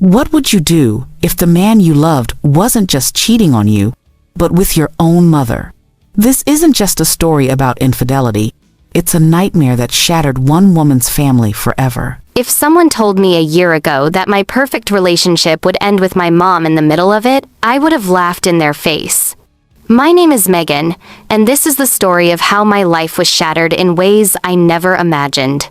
What would you do if the man you loved wasn't just cheating on you, but with your own mother? This isn't just a story about infidelity. It's a nightmare that shattered one woman's family forever. If someone told me a year ago that my perfect relationship would end with my mom in the middle of it, I would have laughed in their face. My name is Megan, and this is the story of how my life was shattered in ways I never imagined.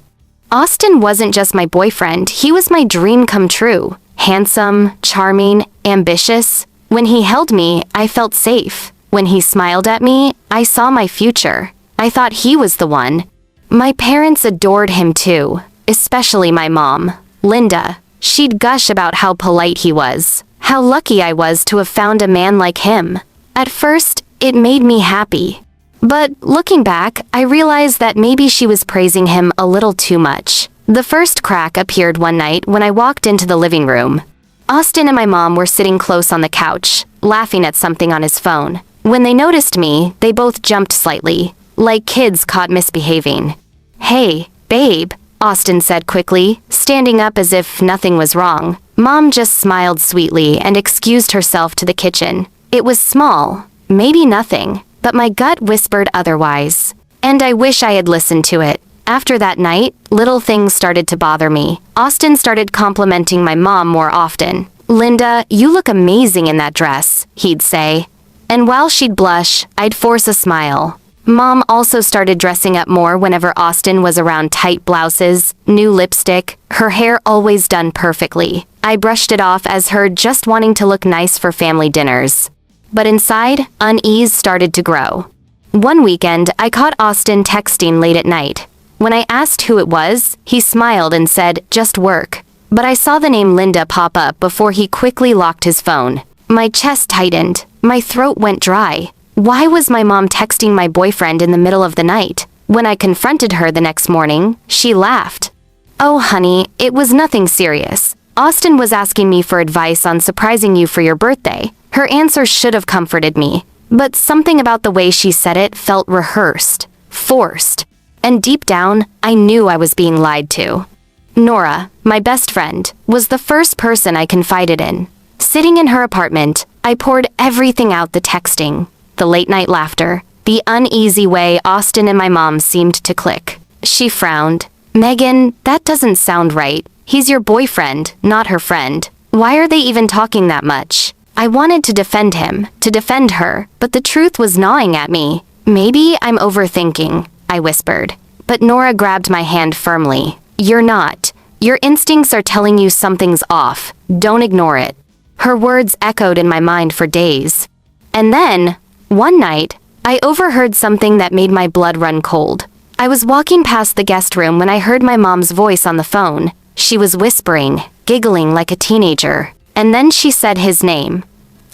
Austin wasn't just my boyfriend, he was my dream come true. Handsome, charming, ambitious. When he held me, I felt safe. When he smiled at me, I saw my future. I thought he was the one. My parents adored him too, especially my mom, Linda. She'd gush about how polite he was, how lucky I was to have found a man like him. At first, it made me happy. But looking back, I realized that maybe she was praising him a little too much. The first crack appeared one night when I walked into the living room. Austin and my mom were sitting close on the couch, laughing at something on his phone. When they noticed me, they both jumped slightly, like kids caught misbehaving. "Hey, babe," Austin said quickly, standing up as if nothing was wrong. Mom just smiled sweetly and excused herself to the kitchen. It was small, maybe nothing, but my gut whispered otherwise. And I wish I had listened to it. After that night, little things started to bother me. Austin started complimenting my mom more often. "Linda, you look amazing in that dress," he'd say. And while she'd blush, I'd force a smile. Mom also started dressing up more whenever Austin was around. Tight blouses, new lipstick, her hair always done perfectly. I brushed it off as her just wanting to look nice for family dinners. But inside, unease started to grow. One weekend, I caught Austin texting late at night. When I asked who it was, he smiled and said, "Just work." But I saw the name Linda pop up before he quickly locked his phone. My chest tightened. My throat went dry. Why was my mom texting my boyfriend in the middle of the night? When I confronted her the next morning, she laughed. "Oh, honey, it was nothing serious. Austin was asking me for advice on surprising you for your birthday." Her answer should have comforted me, but something about the way she said it felt rehearsed, forced. And deep down, I knew I was being lied to. Nora, my best friend, was the first person I confided in. Sitting in her apartment, I poured everything out: the texting, the late-night laughter, the uneasy way Austin and my mom seemed to click. She frowned. "Megan, that doesn't sound right. He's your boyfriend, not her friend. Why are they even talking that much?" I wanted to defend him, to defend her, but the truth was gnawing at me. "Maybe I'm overthinking," I whispered. But Nora grabbed my hand firmly. "You're not. Your instincts are telling you something's off. Don't ignore it." Her words echoed in my mind for days. And then, one night, I overheard something that made my blood run cold. I was walking past the guest room when I heard my mom's voice on the phone. She was whispering, giggling like a teenager. And then she said his name.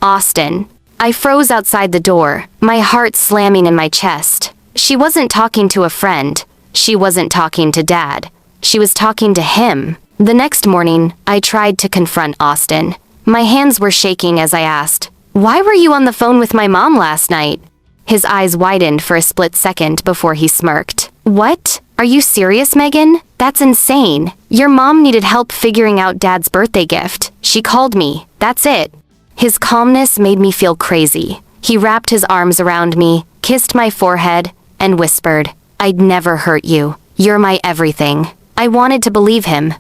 Austin. I froze outside the door, my heart slamming in my chest. She wasn't talking to a friend. She wasn't talking to Dad. She was talking to him. The next morning, I tried to confront Austin. My hands were shaking as I asked, "Why were you on the phone with my mom last night?" His eyes widened for a split second before he smirked. "What? Are you serious, Megan? That's insane. Your mom needed help figuring out Dad's birthday gift. She called me. That's it." His calmness made me feel crazy. He wrapped his arms around me, kissed my forehead, and whispered, "I'd never hurt you. You're my everything." I wanted to believe him.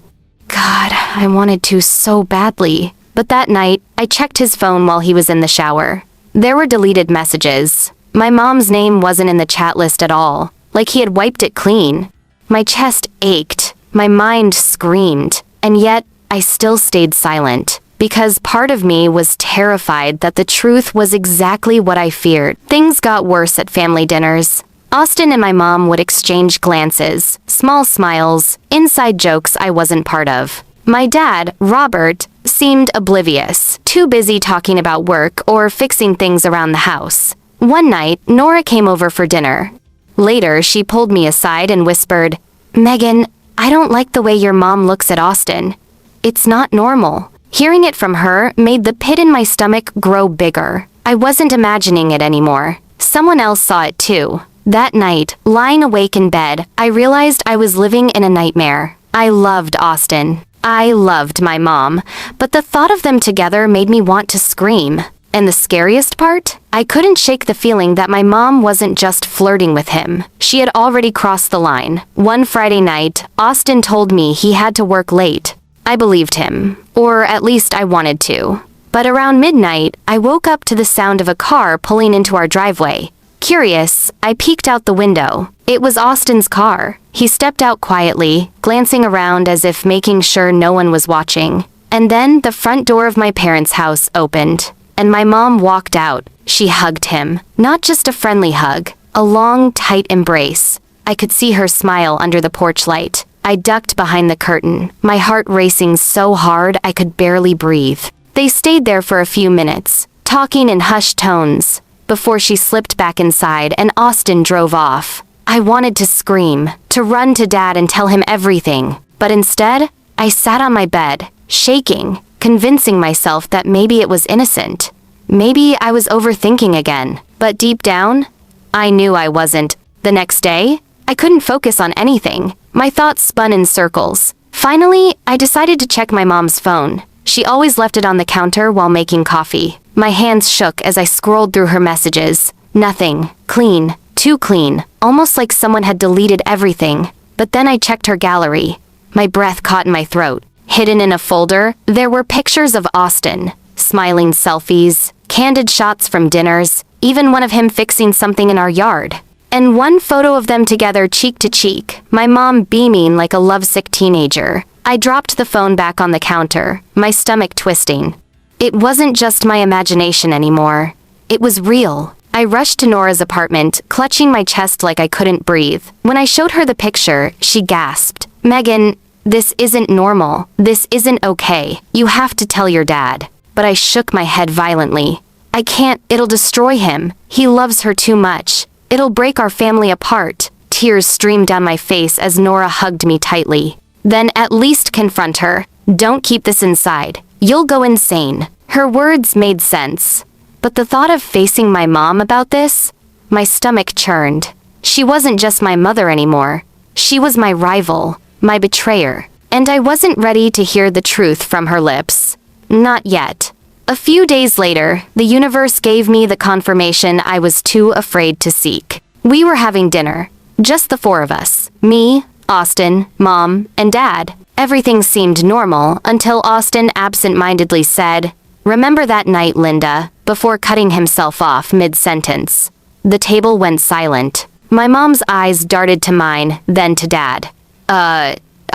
God, I wanted to so badly. But that night, I checked his phone while he was in the shower. There were deleted messages. My mom's name wasn't in the chat list at all, like he had wiped it clean. My chest ached, my mind screamed, and yet I still stayed silent, because part of me was terrified that the truth was exactly what I feared. Things got worse at family dinners. Austin and my mom would exchange glances, small smiles, inside jokes I wasn't part of. My dad, Robert, seemed oblivious, too busy talking about work or fixing things around the house. One night, Nora came over for dinner. Later, she pulled me aside and whispered, "Megan, I don't like the way your mom looks at Austin. It's not normal." Hearing it from her made the pit in my stomach grow bigger. I wasn't imagining it anymore. Someone else saw it too. That night, lying awake in bed, I realized I was living in a nightmare. I loved Austin. I loved my mom, but the thought of them together made me want to scream. And the scariest part? I couldn't shake the feeling that my mom wasn't just flirting with him. She had already crossed the line. One Friday night, Austin told me he had to work late. I believed him, or at least I wanted to. But around midnight, I woke up to the sound of a car pulling into our driveway. Curious, I peeked out the window. It was Austin's car. He stepped out quietly, glancing around as if making sure no one was watching. And then the front door of my parents' house opened, and my mom walked out. She hugged him. Not just a friendly hug, a long, tight embrace. I could see her smile under the porch light. I ducked behind the curtain, my heart racing so hard I could barely breathe. They stayed there for a few minutes, talking in hushed tones, before she slipped back inside and Austin drove off. I wanted to scream, to run to Dad and tell him everything. But instead, I sat on my bed, shaking, convincing myself that maybe it was innocent. Maybe I was overthinking again. But deep down, I knew I wasn't. The next day, I couldn't focus on anything. My thoughts spun in circles. Finally, I decided to check my mom's phone. She always left it on the counter while making coffee. My hands shook as I scrolled through her messages. Nothing. Clean. Too clean. Almost like someone had deleted everything. But then I checked her gallery. My breath caught in my throat. Hidden in a folder, there were pictures of Austin. Smiling selfies, candid shots from dinners, even one of him fixing something in our yard. And one photo of them together cheek to cheek, my mom beaming like a lovesick teenager. I dropped the phone back on the counter, my stomach twisting. It wasn't just my imagination anymore. It was real. I rushed to Nora's apartment, clutching my chest like I couldn't breathe. When I showed her the picture, she gasped. "Megan, this isn't normal. This isn't okay. You have to tell your dad." But I shook my head violently. "I can't. It'll destroy him. He loves her too much. It'll break our family apart." Tears streamed down my face as Nora hugged me tightly. "Then at least confront her. Don't keep this inside. You'll go insane." Her words made sense. But the thought of facing my mom about this, my stomach churned. She wasn't just my mother anymore. She was my rival, my betrayer. And I wasn't ready to hear the truth from her lips. Not yet. A few days later, the universe gave me the confirmation I was too afraid to seek. We were having dinner. Just the four of us. Me, Austin, Mom, and Dad. Everything seemed normal until Austin absent-mindedly said, "Remember that night, Linda," before cutting himself off mid-sentence. The table went silent. My mom's eyes darted to mine, then to Dad.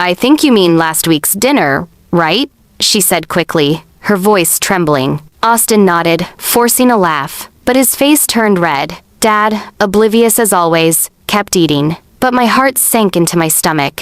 I think you mean last week's dinner, right?" she said quickly, her voice trembling. Austin nodded, forcing a laugh, but his face turned red. Dad, oblivious as always, kept eating, but my heart sank into my stomach.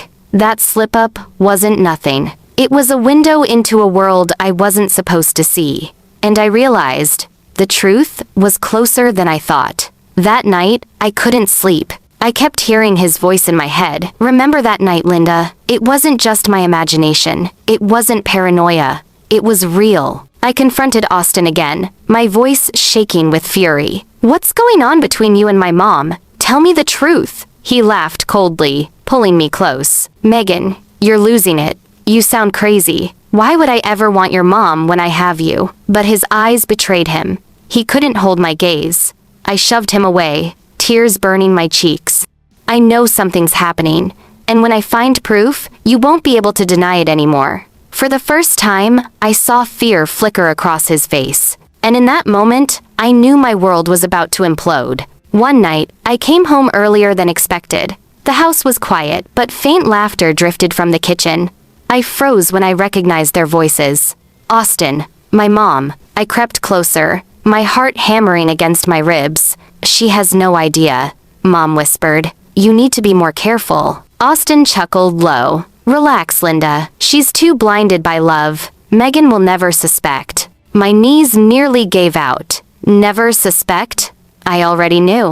That slip-up wasn't nothing. It was a window into a world I wasn't supposed to see. And I realized the truth was closer than I thought. That night, I couldn't sleep. I kept hearing his voice in my head. "Remember that night, Linda. It wasn't just my imagination. It wasn't paranoia. It was real." I confronted Austin again, my voice shaking with fury. "What's going on between you and my mom? Tell me the truth." He laughed coldly, pulling me close. "Megan, you're losing it. You sound crazy. Why would I ever want your mom when I have you?" But his eyes betrayed him. He couldn't hold my gaze. I shoved him away, tears burning my cheeks. "I know something's happening, and when I find proof, you won't be able to deny it anymore." For the first time, I saw fear flicker across his face. And in that moment, I knew my world was about to implode. One night, I came home earlier than expected. The house was quiet, but faint laughter drifted from the kitchen. I froze when I recognized their voices. Austin, my mom. I crept closer, my heart hammering against my ribs. "She has no idea," Mom whispered. "You need to be more careful." Austin chuckled low. "Relax, Linda. She's too blinded by love. Megan will never suspect." My knees nearly gave out. Never suspect? I already knew.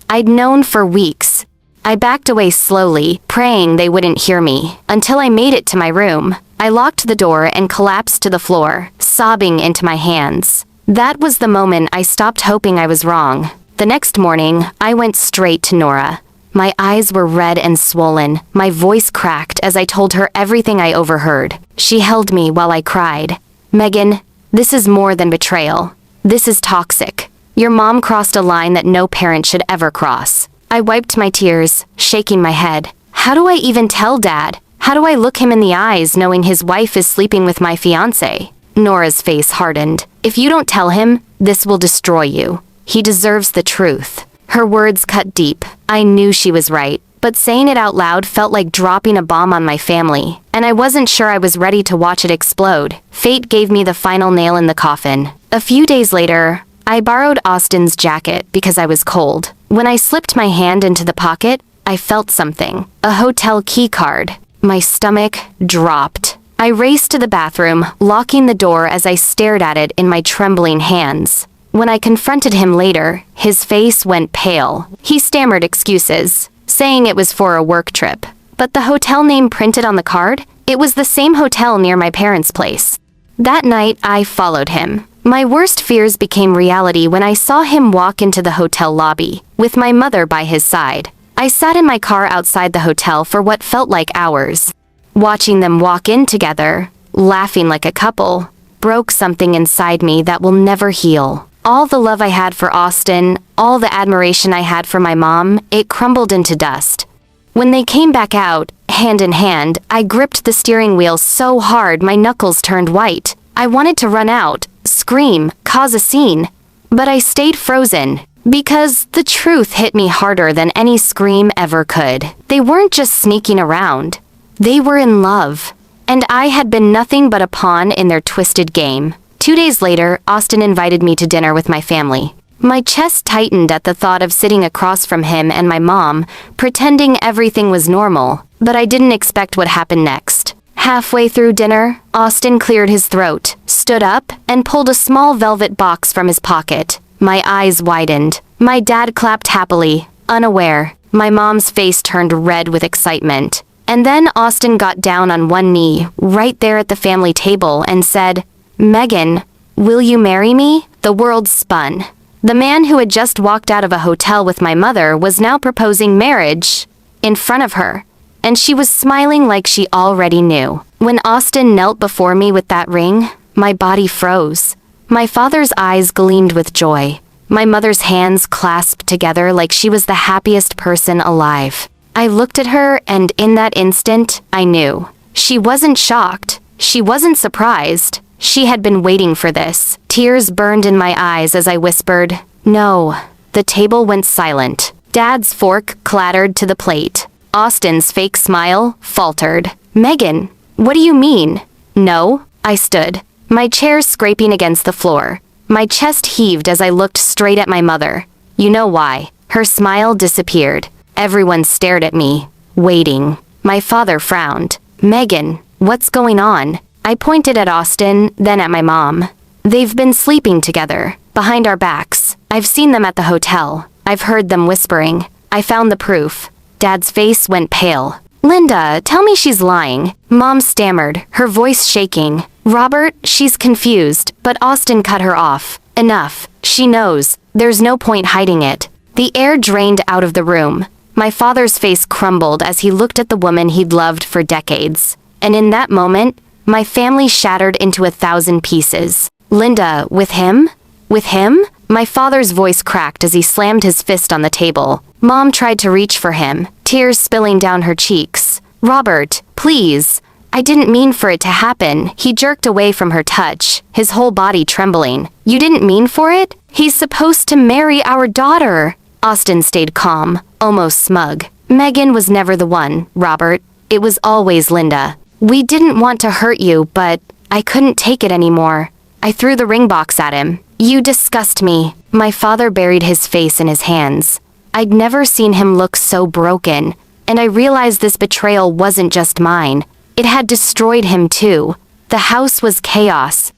I'd known for weeks. I backed away slowly, praying they wouldn't hear me, until I made it to my room. I locked the door and collapsed to the floor, sobbing into my hands. That was the moment I stopped hoping I was wrong. The next morning, I went straight to Nora. My eyes were red and swollen, my voice cracked as I told her everything I overheard. She held me while I cried. Megan, this is more than betrayal. This is toxic. Your mom crossed a line that no parent should ever cross. I wiped my tears, shaking my head. How do I even tell Dad? How do I look him in the eyes knowing his wife is sleeping with my fiancé? Nora's face hardened. If you don't tell him, this will destroy you. He deserves the truth. Her words cut deep. I knew she was right, but saying it out loud felt like dropping a bomb on my family, and I wasn't sure I was ready to watch it explode. Fate gave me the final nail in the coffin. A few days later, I borrowed Austin's jacket because I was cold. When I slipped my hand into the pocket, I felt something. A hotel key card. My stomach dropped. I raced to the bathroom, locking the door as I stared at it in my trembling hands. When I confronted him later, his face went pale. He stammered excuses, saying it was for a work trip. But the hotel name printed on the card? It was the same hotel near my parents' place. That night, I followed him. My worst fears became reality when I saw him walk into the hotel lobby, with my mother by his side. I sat in my car outside the hotel for what felt like hours. Watching them walk in together, laughing like a couple, broke something inside me that will never heal. All the love I had for Austin, all the admiration I had for my mom, it crumbled into dust. When they came back out, hand in hand, I gripped the steering wheel so hard my knuckles turned white. I wanted to run out, scream, cause a scene. But I stayed frozen, because the truth hit me harder than any scream ever could. They weren't just sneaking around. They were in love. And I had been nothing but a pawn in their twisted game. 2 days later, Austin invited me to dinner with my family. My chest tightened at the thought of sitting across from him and my mom, pretending everything was normal, but I didn't expect what happened next. Halfway through dinner, Austin cleared his throat, stood up, and pulled a small velvet box from his pocket. My eyes widened. My dad clapped happily, unaware. My mom's face turned red with excitement. And then Austin got down on one knee, right there at the family table, and said, "Megan, will you marry me?" The world spun. The man who had just walked out of a hotel with my mother was now proposing marriage in front of her, and she was smiling like she already knew. When Austin knelt before me with that ring, my body froze. My father's eyes gleamed with joy. My mother's hands clasped together like she was the happiest person alive. I looked at her, and in that instant, I knew. She wasn't shocked. She wasn't surprised. She had been waiting for this. Tears burned in my eyes as I whispered, "No." The table went silent. Dad's fork clattered to the plate. Austin's fake smile faltered. "Megan, what do you mean?" "No." I stood, my chair scraping against the floor. My chest heaved as I looked straight at my mother. You know why. Her smile disappeared. Everyone stared at me, waiting. My father frowned. "Megan, what's going on?" I pointed at Austin, then at my mom. "They've been sleeping together, behind our backs. I've seen them at the hotel. I've heard them whispering. I found the proof." Dad's face went pale. "Linda, tell me she's lying." Mom stammered, her voice shaking. "Robert, she's confused," but Austin cut her off. "Enough. She knows. There's no point hiding it." The air drained out of the room. My father's face crumbled as he looked at the woman he'd loved for decades. And in that moment, my family shattered into 1,000 pieces. "Linda, with him? With him?" My father's voice cracked as he slammed his fist on the table. Mom tried to reach for him, tears spilling down her cheeks. "Robert, please. I didn't mean for it to happen." He jerked away from her touch, his whole body trembling. "You didn't mean for it? He's supposed to marry our daughter." Austin stayed calm, almost smug. "Megan was never the one, Robert. It was always Linda. We didn't want to hurt you, but I couldn't take it anymore." I threw the ring box at him. "You disgust me." My father buried his face in his hands. I'd never seen him look so broken, and I realized this betrayal wasn't just mine. It had destroyed him too. The house was chaos.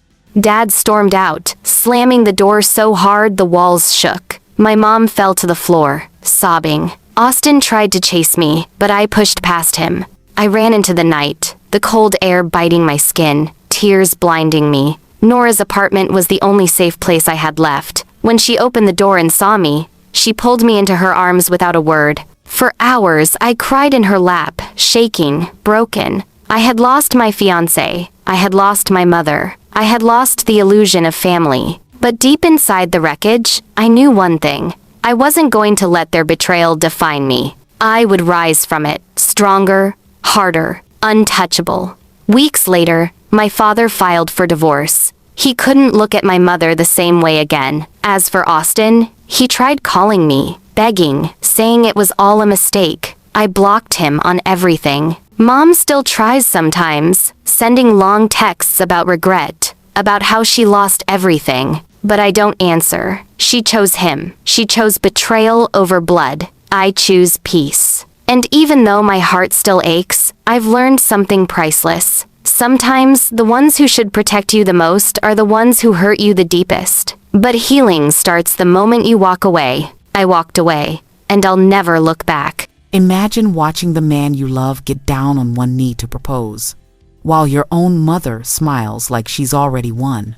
Dad stormed out, slamming the door so hard the walls shook. My mom fell to the floor, sobbing. Austin tried to chase me, but I pushed past him. I ran into the night, the cold air biting my skin, tears blinding me. Nora's apartment was the only safe place I had left. When she opened the door and saw me, she pulled me into her arms without a word. For hours, I cried in her lap, shaking, broken. I had lost my fiancé. I had lost my mother. I had lost the illusion of family. But deep inside the wreckage, I knew one thing. I wasn't going to let their betrayal define me. I would rise from it, stronger, harder, untouchable. Weeks later, my father filed for divorce. He couldn't look at my mother the same way again. As for Austin, he tried calling me, begging, saying it was all a mistake. I blocked him on everything. Mom still tries sometimes, sending long texts about regret, about how she lost everything. But I don't answer. She chose him. She chose betrayal over blood. I choose peace. And even though my heart still aches, I've learned something priceless. Sometimes the ones who should protect you the most are the ones who hurt you the deepest. But healing starts the moment you walk away. I walked away, and I'll never look back. Imagine watching the man you love get down on one knee to propose, while your own mother smiles like she's already won.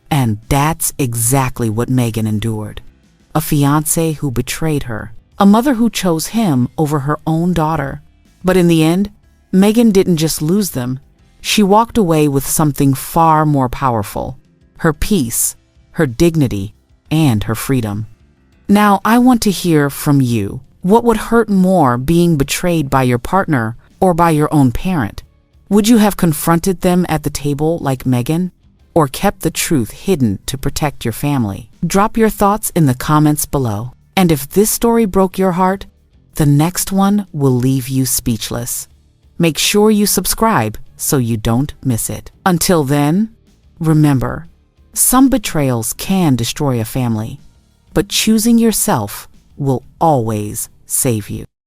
And that's exactly what Megan endured. A fiancé who betrayed her, a mother who chose him over her own daughter. But in the end, Megan didn't just lose them. She walked away with something far more powerful: her peace, her dignity, and her freedom. Now, I want to hear from you. What would hurt more, being betrayed by your partner or by your own parent? Would you have confronted them at the table like Megan, or kept the truth hidden to protect your family? Drop your thoughts in the comments below. And if this story broke your heart, the next one will leave you speechless. Make sure you subscribe so you don't miss it. Until then, remember, some betrayals can destroy a family, but choosing yourself will always save you.